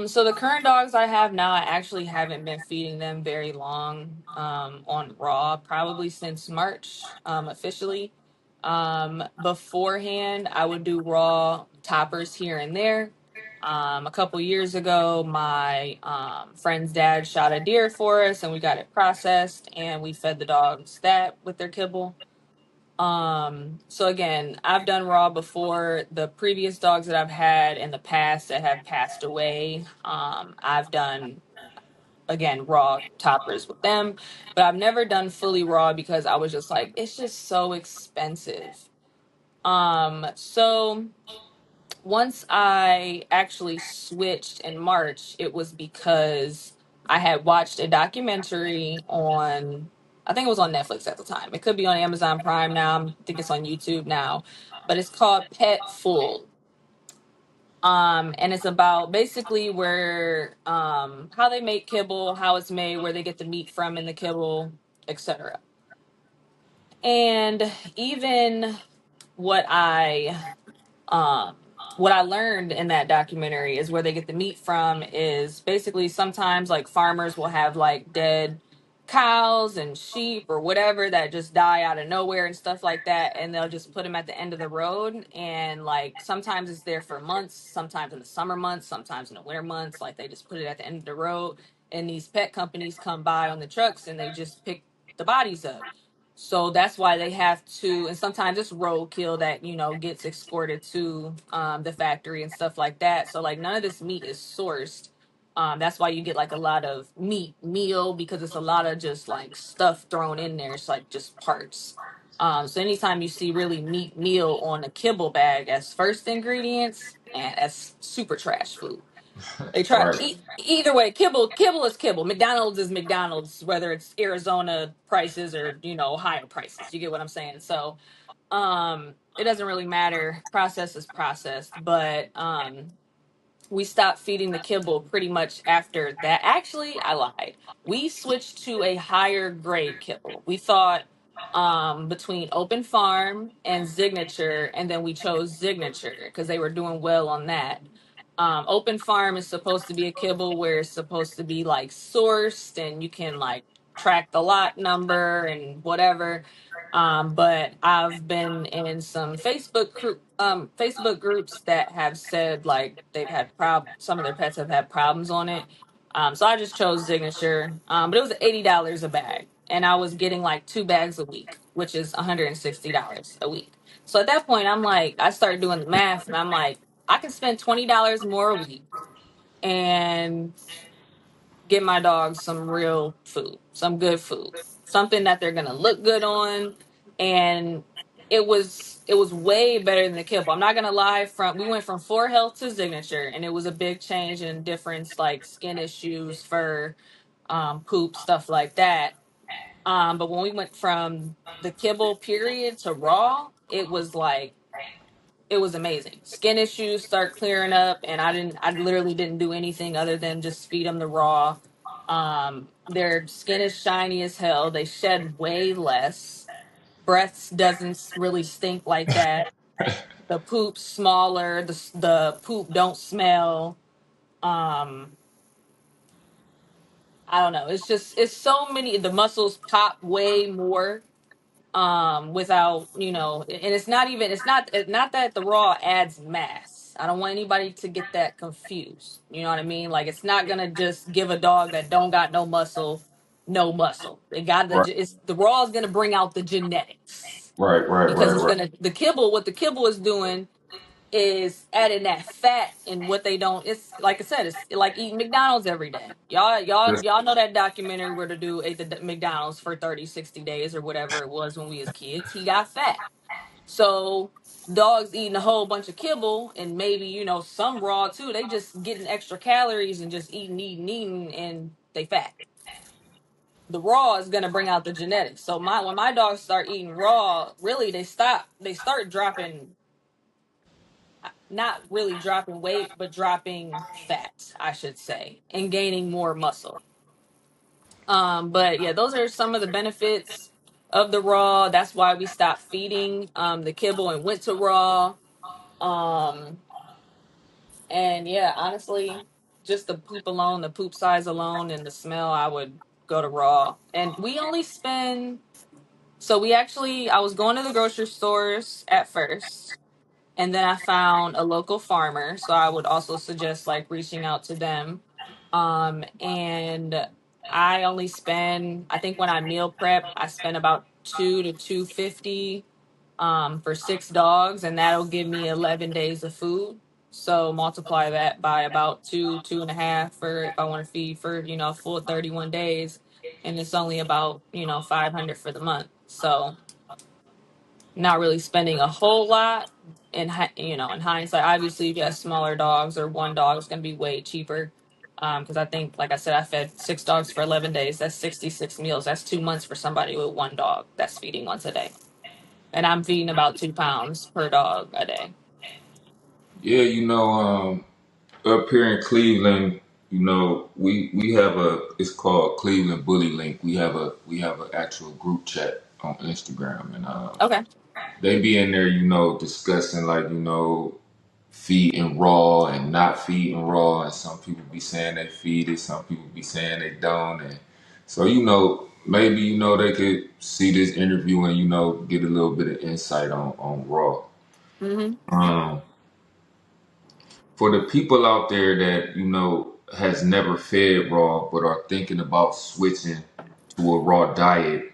So the current dogs I have now, I actually haven't been feeding them very long on raw, probably since March, officially. Beforehand, I would do raw toppers here and there. A couple years ago, my friend's dad shot a deer for us, and we got it processed, and we fed the dogs that with their kibble. So again, I've done raw before. The previous dogs that I've had in the past that have passed away, I've done again raw toppers with them, but I've never done fully raw because I was just like, it's just so expensive. So once I actually switched in March, it was because I had watched a documentary on, I think it was on Netflix at the time. It could be on Amazon Prime now. I think it's on YouTube now, but it's called Pet Full. And it's about basically where, how they make kibble, how it's made, where they get the meat from in the kibble, etc. And even what I um what I learned in that documentary is where they get the meat from is basically sometimes like farmers will have like dead cows and sheep or whatever that just die out of nowhere and stuff like that, and they'll just put them at the end of the road, and like sometimes it's there for months, sometimes in the summer months, sometimes in the winter months, like they just put it at the end of the road, and these pet companies come by on the trucks and they just pick the bodies up. So that's why they have to, and sometimes it's roadkill that, gets exported to the factory and stuff like that. So like none of this meat is sourced. That's why you get like a lot of meat meal because it's a lot of just like stuff thrown in there. It's like just parts. So anytime you see really meat meal on a kibble bag as first ingredients, and that's super trash food. They try Right. either way. Kibble is kibble. McDonald's is McDonald's, whether it's Arizona prices or Ohio prices. You get what I'm saying? So it doesn't really matter. Process is processed, but we stopped feeding the kibble pretty much after that. Actually, I lied. We switched to a higher grade kibble. We thought between Open Farm and Signature, and then we chose Signature because they were doing well on that. Open Farm is supposed to be a kibble where it's supposed to be like sourced and you can like track the lot number and whatever. But I've been in some Facebook groups that have said like they've had some of their pets have had problems on it. So I just chose Signature. But it was $80 a bag, and I was getting like 2 bags a week, which is $160 a week. So at that point, I'm like, I started doing the math, and I'm like, I can spend $20 more a week and get my dogs some real food, some good food, something that they're gonna look good on. And it was way better than the kibble. I'm not gonna lie. From We went from 4 Health to Signature, and it was a big change and difference, like skin issues, fur, poop, stuff like that. But when we went from the kibble period to raw, it was amazing. Skin issues start clearing up, and I literally didn't do anything other than just feed them the raw. Their skin is shiny as hell. They shed way less. Breaths doesn't really stink like that. The poop's smaller. The poop don't smell. Um, I don't know. It's so many. The muscles pop way more without, and it's not that the raw adds mass. I don't want anybody to get that confused. You know what I mean? Like it's not gonna just give a dog that don't got no muscle no muscle. It got Right. the raw is gonna bring out the genetics, Right. Right. because Right. it's Right. gonna the kibble what the kibble is doing is adding that fat. And what they don't, it's like I said, it's like eating McDonald's every day. Y'all know that documentary where the dude ate the McDonald's for 30, 60 days or whatever it was when we was kids. He got fat. So dogs eating a whole bunch of kibble and maybe, some raw too, they just getting extra calories and just eating, and they fat. The raw is gonna bring out the genetics. So when my dogs start eating raw, really they start dropping, not really dropping weight, but dropping fat, I should say, and gaining more muscle. But yeah, those are some of the benefits of the raw. That's why we stopped feeding the kibble and went to raw. Um, and yeah, honestly, just the poop alone, the poop size alone, and the smell, I would go to raw. And we only spend. So we actually, I was going to the grocery stores at first, and then I found a local farmer. So I would also suggest like reaching out to them. And I only spend, I think when I meal prep, I spend about 2 to 250 for 6 dogs, and that'll give me 11 days of food. So multiply that by about two and a half for if I want to feed for, a full 31 days. And it's only about, 500 for the month. So not really spending a whole lot in hindsight. Obviously, if you have smaller dogs or one dog, it's going to be way cheaper. Because I think, like I said, I fed 6 dogs for 11 days. That's 66 meals. That's 2 months for somebody with one dog that's feeding once a day. And I'm feeding about 2 pounds per dog a day. Yeah, up here in Cleveland, we have it's called Cleveland Bully Link. We have an actual group chat on Instagram, and Okay. they be in there, discussing like feeding raw and not feeding raw, and some people be saying they feed it, some people be saying they don't, and so maybe they could see this interview and get a little bit of insight on raw. Mm-hmm. Um, for the people out there that has never fed raw but are thinking about switching to a raw diet,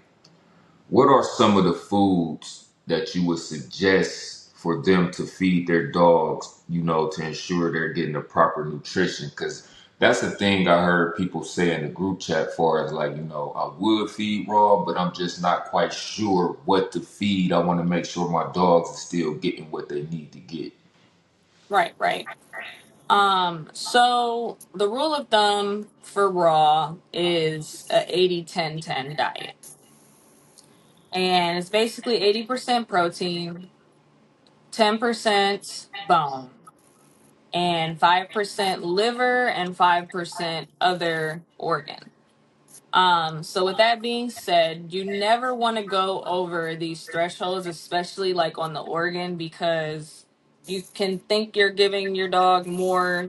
what are some of the foods that you would suggest for them to feed their dogs, to ensure they're getting the proper nutrition? Because that's the thing I heard people say in the group chat for as like, I would feed raw, but I'm just not quite sure what to feed. I want to make sure my dogs are still getting what they need to get. Right, right. So the rule of thumb for raw is a 80-10-10 diet. And it's basically 80% protein, 10% bone, and 5% liver and 5% other organ. So with that being said, you never want to go over these thresholds, especially like on the organ, because you can think you're giving your dog more,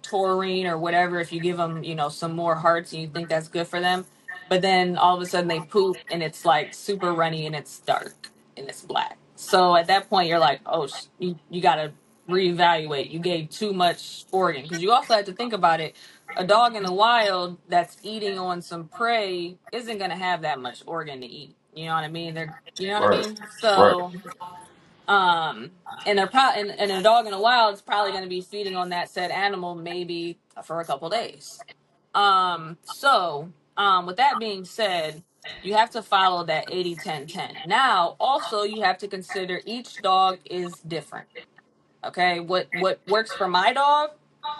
taurine or whatever if you give them, some more hearts and you think that's good for them. But then all of a sudden they poop and it's like super runny and it's dark and it's black. So at that point you're like, oh, you got to reevaluate. You gave too much organ, because you also have to think about it. A dog in the wild that's eating on some prey isn't going to have that much organ to eat. You know what I mean? You know what I Right, mean? right. So, and they're probably, and a dog in the wild is probably going to be feeding on that said animal maybe for a couple days. With that being said, you have to follow that 80-10-10. Now, also, you have to consider each dog is different. Okay, what works for my dog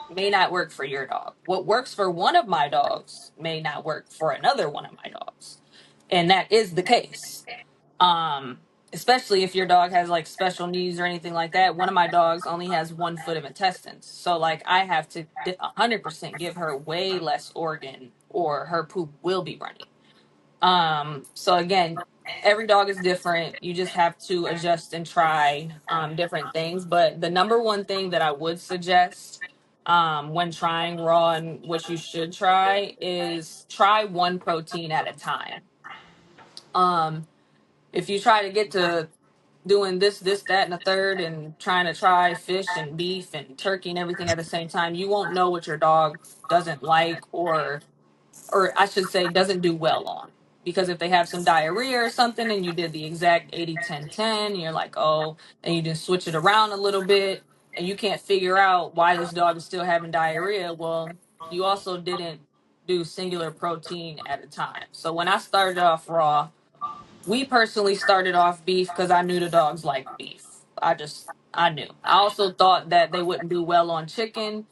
may not work for your dog. What works for one of my dogs may not work for another one of my dogs. And that is the case. Um, Especially if your dog has like special needs or anything like that. One of my dogs only has 1 foot of intestines. So like I have to 100% give her way less organ or her poop will be runny. So again, every dog is different. You just have to adjust and try different things. But the number one thing that I would suggest when trying raw, and what you should try, is try one protein at a time. Um, if you try to get to doing this, that, and a third, and trying to try fish and beef and turkey and everything at the same time, you won't know what your dog doesn't like, or I should say doesn't do well on. Because if they have some diarrhea or something and you did the exact 80-10-10, you're like, oh, and you just switch it around a little bit and you can't figure out why this dog is still having diarrhea, well, you also didn't do singular protein at a time. So when I started off raw, we personally started off beef because I knew the dogs like beef. I knew. I also thought that they wouldn't do well on chicken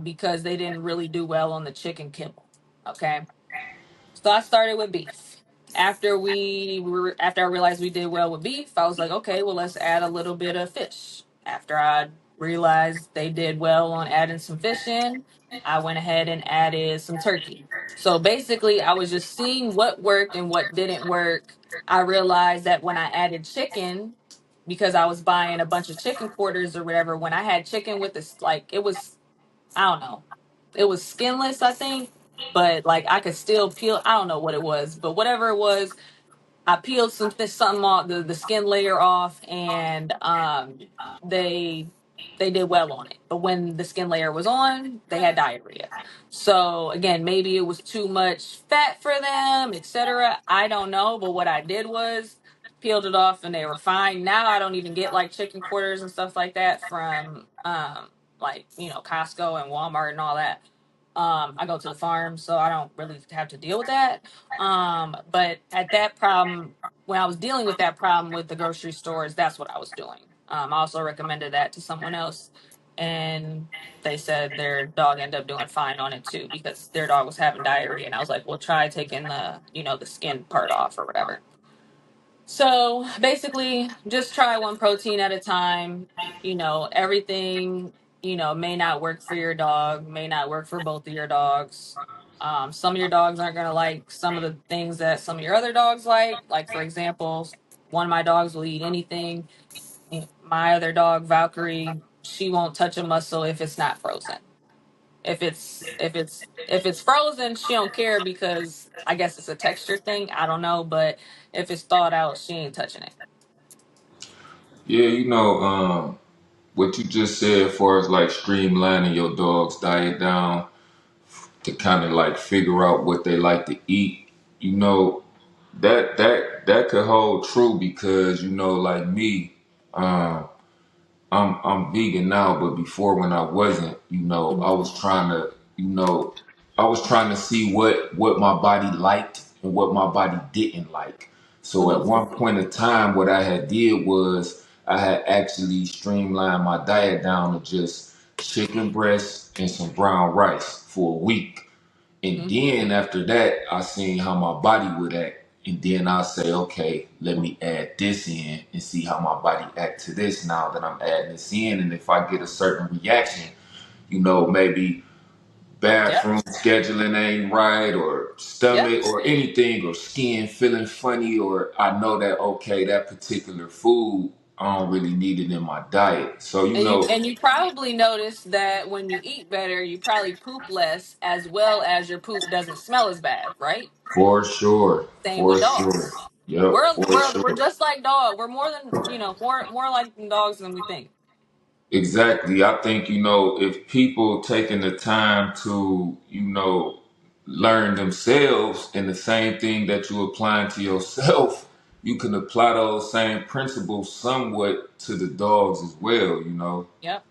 because they didn't really do well on the chicken kibble. Okay. So I started with beef. After I realized we did well with beef, I was like, okay, well, let's add a little bit of fish. After I realized they did well on adding some fish in, I went ahead and added some turkey. So basically, I was just seeing what worked and what didn't work. I realized that when I added chicken, because I was buying a bunch of chicken quarters or whatever, when I had chicken with this, like, it was, I don't know, it was skinless, I think, but like I could still peel. I don't know what it was, but whatever it was, I peeled something off the skin layer off, and they they did well on it. But when the skin layer was on, they had diarrhea. So again, maybe it was too much fat for them, etc. I don't know. But what I did was peeled it off, and they were fine. Now I don't even get like chicken quarters and stuff like that from like Costco and Walmart and all that. I go to the farm, so I don't really have to deal with that. But at that problem, when I was dealing with that problem with the grocery stores, that's what I was doing. I also recommended that to someone else, and they said their dog ended up doing fine on it too because their dog was having diarrhea. And I was like, well, try taking the skin part off or whatever. So basically, just try one protein at a time. Everything, may not work for your dog, may not work for both of your dogs. Some of your dogs aren't going to like some of the things that some of your other dogs like. Like, for example, one of my dogs will eat anything. My other dog, Valkyrie, she won't touch a muscle if it's not frozen. If it's frozen, she don't care because I guess it's a texture thing. I don't know, but if it's thawed out, she ain't touching it. Yeah, what you just said, as far as like streamlining your dog's diet down to kind of like figure out what they like to eat, you know, that could hold true because like me, um, I'm vegan now, but before when I wasn't, Mhm. I was trying to see what my body liked and what my body didn't like. So Mhm. at one point in time, what I had did was I had actually streamlined my diet down to just chicken breast and some brown rice for a week. And Mhm. then after that, I seen how my body would act. And then I say, okay, let me add this in and see how my body act to this now that I'm adding this in. And if I get a certain reaction, maybe Yep. bathroom scheduling ain't right or Yep. stomach or anything or skin feeling funny or I know that, okay, that particular food, I don't really need it in my diet. So, And you probably notice that when you eat better, you probably poop less, as well as your poop doesn't smell as bad, right? for sure, Same for with sure. dogs. Yep, We're for we're we're sure. just like dog. We're more than more like dogs than we think. Exactly. I think, if people taking the time to, learn themselves and the same thing that you applying to yourself, you can apply those same principles somewhat to the dogs as well. Yep.